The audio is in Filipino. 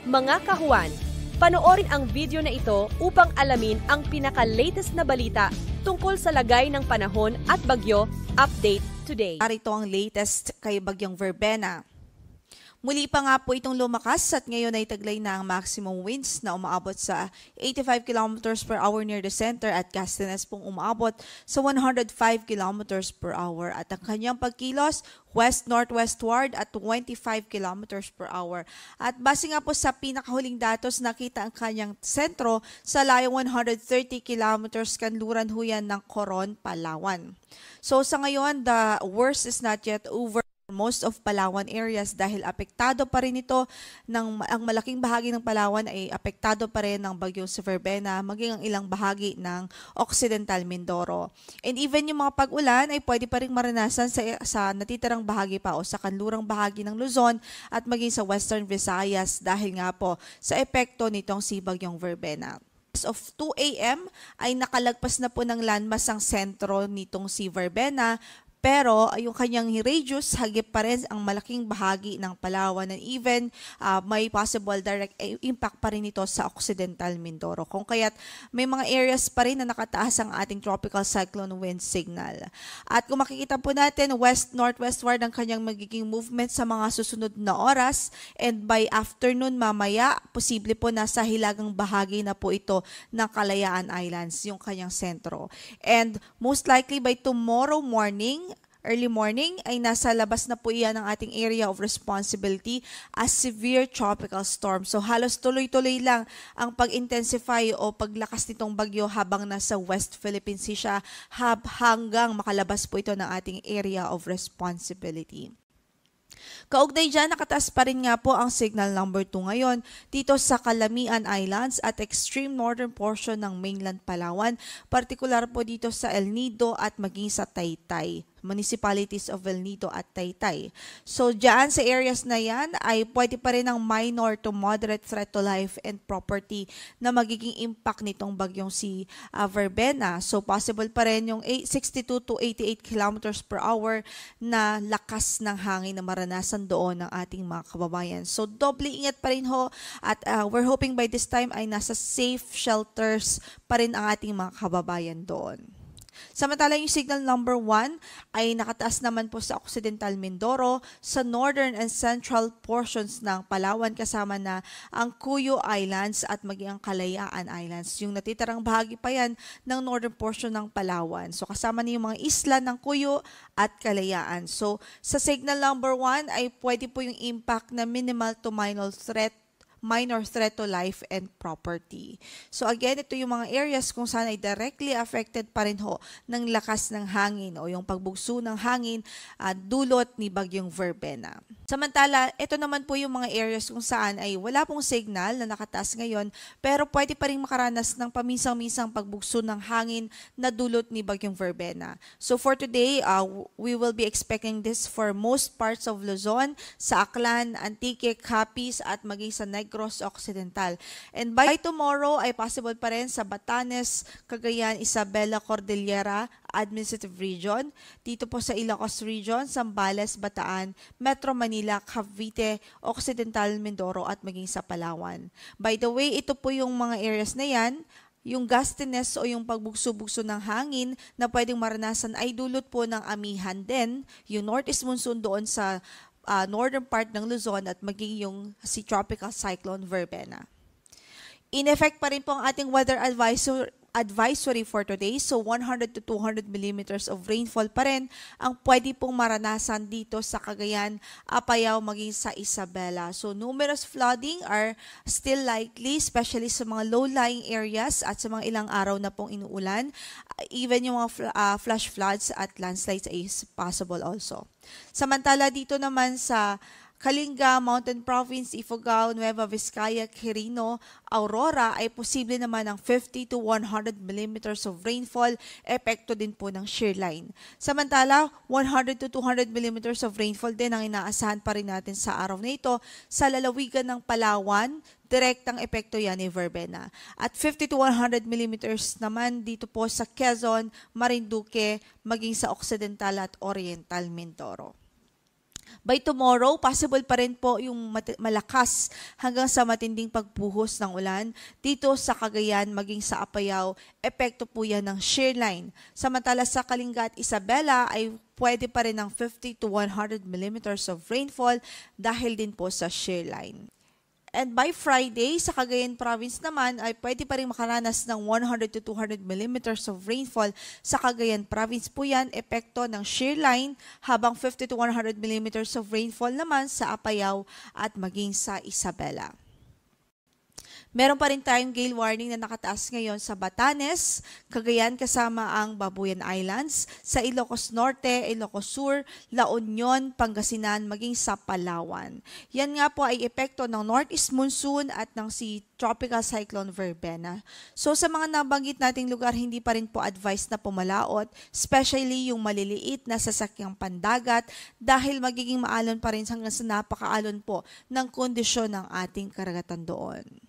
Mga kahuwan, panoorin ang video na ito upang alamin ang pinaka-latest na balita tungkol sa lagay ng panahon at bagyo. Update today. Narito ang latest kay Bagyong Verbena. Muli pa nga po itong lumakas at ngayon ay taglay na ang maximum winds na umaabot sa 85 km per hour near the center at gustiness pong umaabot sa 105 km per hour at ang kanyang pagkilos west-northwestward at 25 km per hour. At base nga po sa pinakahuling datos, nakita ang kanyang sentro sa layong 130 km kanluran ho yan ng Coron, Palawan. So sa ngayon, the worst is not yet over. Most of Palawan areas dahil apektado pa rin ito ang malaking bahagi ng Palawan ay apektado pa rin ng bagyong si Verbena maging ang ilang bahagi ng Occidental Mindoro. And even yung mga pag-ulan ay pwede pa rin maranasan sa natitirang bahagi pa o sa kanlurang bahagi ng Luzon at maging sa Western Visayas dahil nga po sa epekto nitong si bagyong Verbena. As of 2 a.m. ay nakalagpas na po ng landmass ang sentro nitong si Verbena. Pero yung kanyang radius, hagip pa rin ang malaking bahagi ng Palawan and even may possible direct impact pa rin ito sa Occidental Mindoro. Kung kaya't may mga areas pa rin na nakataas ang ating tropical cyclone wind signal. At kung makikita po natin, west-northwestward ang kanyang magiging movement sa mga susunod na oras and by afternoon mamaya, posible po nasa hilagang bahagi na po ito ng Kalayaan Islands, yung kanyang sentro. And most likely by tomorrow morning, early morning ay nasa labas na po iyan ng ating area of responsibility as severe tropical storm. So halos tuloy-tuloy lang ang pag-intensify o paglakas nitong bagyo habang nasa West Philippine Sea siya hanggang makalabas po ito ng ating area of responsibility. Kaugnay dyan, nakataas pa rin nga po ang signal number 2 ngayon dito sa Calamian Islands at extreme northern portion ng mainland Palawan, partikular po dito sa El Nido at maging sa Taytay. Municipalities of El Nido at Taytay. So, dyan sa areas na yan ay pwede pa rin ang minor to moderate threat to life and property na magiging impact nitong bagyong si Verbena. So, possible pa rin yung 62 to 88 kilometers per hour na lakas ng hangin na maranasan doon ng ating mga kababayan. So, doble ingat pa rin ho at we're hoping by this time ay nasa safe shelters pa rin ang ating mga kababayan doon. Samantala yung signal number 1 ay nakataas naman po sa Occidental Mindoro, sa northern and central portions ng Palawan kasama na ang Cuyo Islands at maging ang Kalayaan Islands. Yung natitirang bahagi pa yan ng northern portion ng Palawan. So kasama na yung mga isla ng Cuyo at Kalayaan. So sa signal number 1 ay pwede po yung impact na minimal to minor threat to life and property. So again, ito yung mga areas kung saan ay directly affected pa rin ho ng lakas ng hangin o yung pagbugso ng hangin dulot ni bagyong Verbena. Samantala, ito naman po yung mga areas kung saan ay wala pong signal na nakataas ngayon pero pwede pa rin makaranas ng paminsang-minsang pagbugso ng hangin na dulot ni bagyong Verbena. So for today, we will be expecting this for most parts of Luzon, sa Aklan, Antique, Capiz at maging sa Negros Occidental. And by tomorrow ay possible pa rin sa Batanes, Cagayan, Isabela, Cordillera Administrative Region, dito po sa Ilocos Region, Zambales, Bataan, Metro Manila, Cavite, Occidental Mindoro at maging sa Palawan. By the way, ito po yung mga areas na yan, yung gustiness o yung pagbugso-bugso ng hangin na pwedeng maranasan ay dulot po ng amihan din, yung northeast monsoon doon sa northern part ng Luzon at maging yung si Tropical Cyclone Verbena. In effect pa rin po ang ating weather advisory for today. So 100 to 200 millimeters of rainfall pa rin ang pwede pong maranasan dito sa Cagayan, Apayao, maging sa Isabela. So numerous flooding are still likely, especially sa mga low-lying areas at sa mga ilang araw na pong inuulan. Even yung mga flash floods at landslides is possible also. Samantala dito naman sa Kalinga, Mountain Province, Ifugao, Nueva Vizcaya, Quirino, Aurora ay posible naman ng 50 to 100 millimeters of rainfall, epekto din po ng shear line. Samantala, 100 to 200 millimeters of rainfall din ang inaasahan pa rin natin sa araw na ito sa lalawigan ng Palawan, direktang epekto yan ni Verbena. At 50 to 100 millimeters naman dito po sa Quezon, Marinduque, maging sa Occidental at Oriental Mindoro. By tomorrow, possible pa rin po yung malakas hanggang sa matinding pagbuhos ng ulan dito sa Cagayan maging sa Apayao. Epekto po yan ng shear line. Samantala sa Kalinga at Isabela ay pwede pa rin ng 50 to 100 millimeters of rainfall dahil din po sa shear line. And by Friday, sa Cagayan Province naman ay pwede pa rin makaranas ng 100 to 200 millimeters of rainfall. Sa Cagayan Province po yan, epekto ng shear line, habang 50 to 100 millimeters of rainfall naman sa Apayao at maging sa Isabela. Meron pa rin tayong gale warning na nakataas ngayon sa Batanes, Cagayan kasama ang Babuyan Islands, sa Ilocos Norte, Ilocos Sur, La Union, Pangasinan, maging sa Palawan. Yan nga po ay epekto ng northeast monsoon at ng Tropical Cyclone Verbena. So sa mga nabanggit nating lugar, hindi pa rin po advised na pumalaot, especially yung maliliit na sasakyang pandagat dahil magiging maalon pa rin hanggang sa napakaalon po ng kondisyon ng ating karagatan doon.